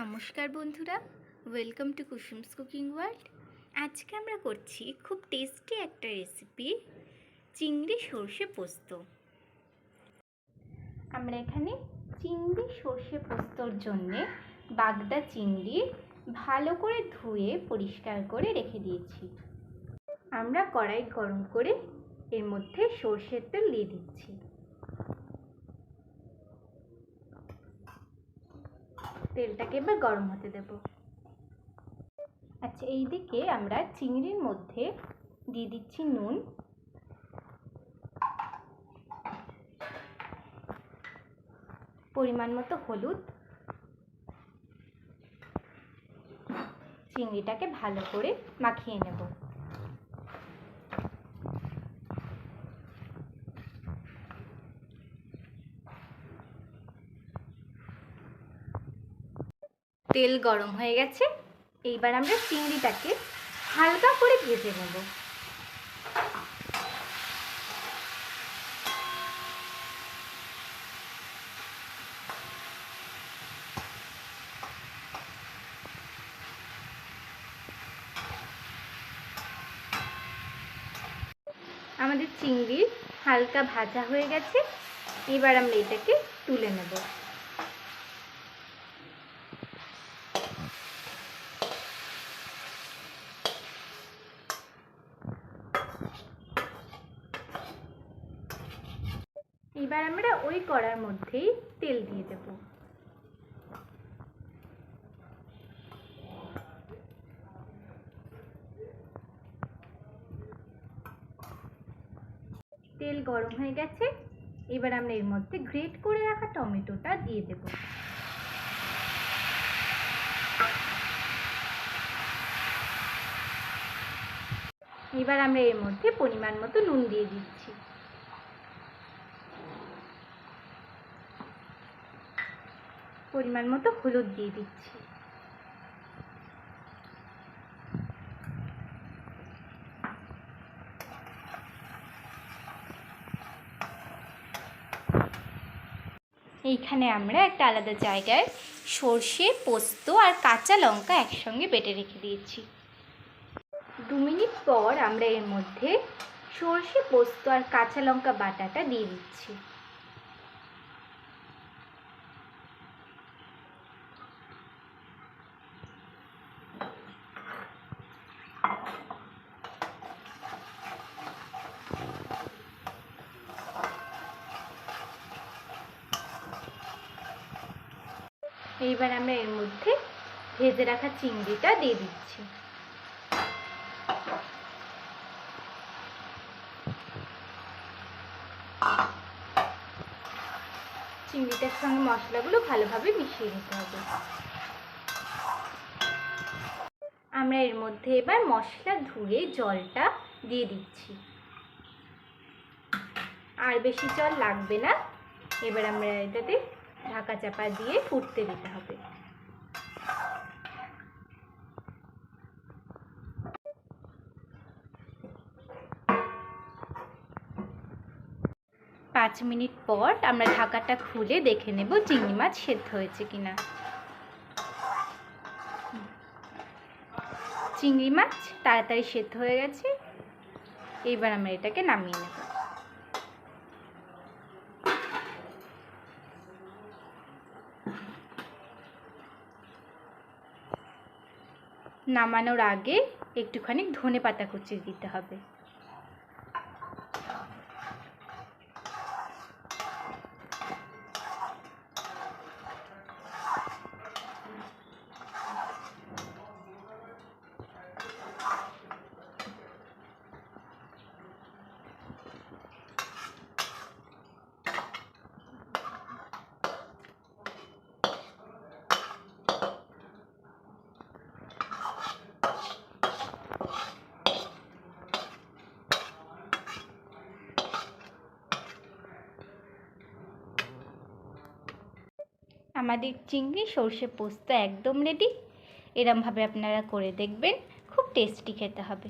নমস্কার বন্ধুরা, welcome to কুসুমস cooking world. আজকে আমরা করছি খুব টেস্টি একটা রেসিপি, চিংড়ি সর্ষে পোস্ত। আমরা এখানে চিংড়ি সর্ষে পোস্তর জন্যে বাগদা চিংড়ি ভালো করে ধুয়ে পরিষ্কার করে রেখে দিয়েছি। আমরা কড়াই গরম করে এর মধ্যে সর্ষের তেল দিয়ে দিচ্ছি। তেলটাকে এবার গরম হতে দেব। আচ্ছা, এইদিকে আমরা চিংড়ির মধ্যে দিয়ে দিচ্ছি নুন, পরিমাণ মতো হলুদ। চিংড়িটাকে ভালো করে মাখিয়ে নেব। তেল গরম হয়ে গেছে, এইবার আমরা চিংড়িটাকে হালকা করে ভেজে নেব। আমাদের চিংড়ি হালকা ভাজা হয়ে গেছে, এবার আমরা এটাকে তুলে নেব। এবার আমরা ওই কড়ার মধ্যেই তেল দিয়ে দেব। তেল গরম হয়ে গেছে, এবার আমরা এর মধ্যে গ্রেট করে রাখা টমেটোটা দিয়ে দেব। এবার আমরা এর মধ্যে পরিমাণ মতো নুন দিয়ে দিচ্ছি। পরিমাণ মতো হলুদ দিয়ে দিচ্ছি। এইখানে আমরা একটা আলাদা জায়গায় সর্ষে, পোস্ত আর কাঁচা লঙ্কা একসঙ্গে বেটে রেখে দিয়েছি। 2 মিনিট পর আমরা এর মধ্যে সর্ষে, পোস্ত আর কাঁচা লঙ্কা বাটাটা দিয়ে দিচ্ছি। এইবার আমরা এর মধ্যে ভেজে রাখা চিংড়িটা দিয়ে দিচ্ছি। চিংড়িটার সঙ্গে মশলাগুলো ভালোভাবে মিশিয়ে নিতে হবে। আমরা এর মধ্যে এবার মশলা ধুয়ে জলটা দিয়ে দিচ্ছি। আর বেশি জল লাগবে না। এবার আমরা এটাতে ঢাকা চাপা দিয়ে ফুটতে দিতে হবে। পাঁচ মিনিট পর আমরা ঢাকাটা খুলে দেখে নেব চিংড়ি মাছ সেদ্ধ হয়েছে কিনা। চিংড়ি মাছ তাড়াতাড়ি সেদ্ধ হয়ে গেছে, এবার আমরা এটাকে নামিয়ে নেব। নামানোর আগে একটুখানি ধনেপাতা কুচি দিতে হবে। আমাদের চিংড়ি সর্ষে পোস্ত একদম রেডি। এরমভাবে আপনারা করে দেখবেন, খুব টেস্টি খেতে হবে।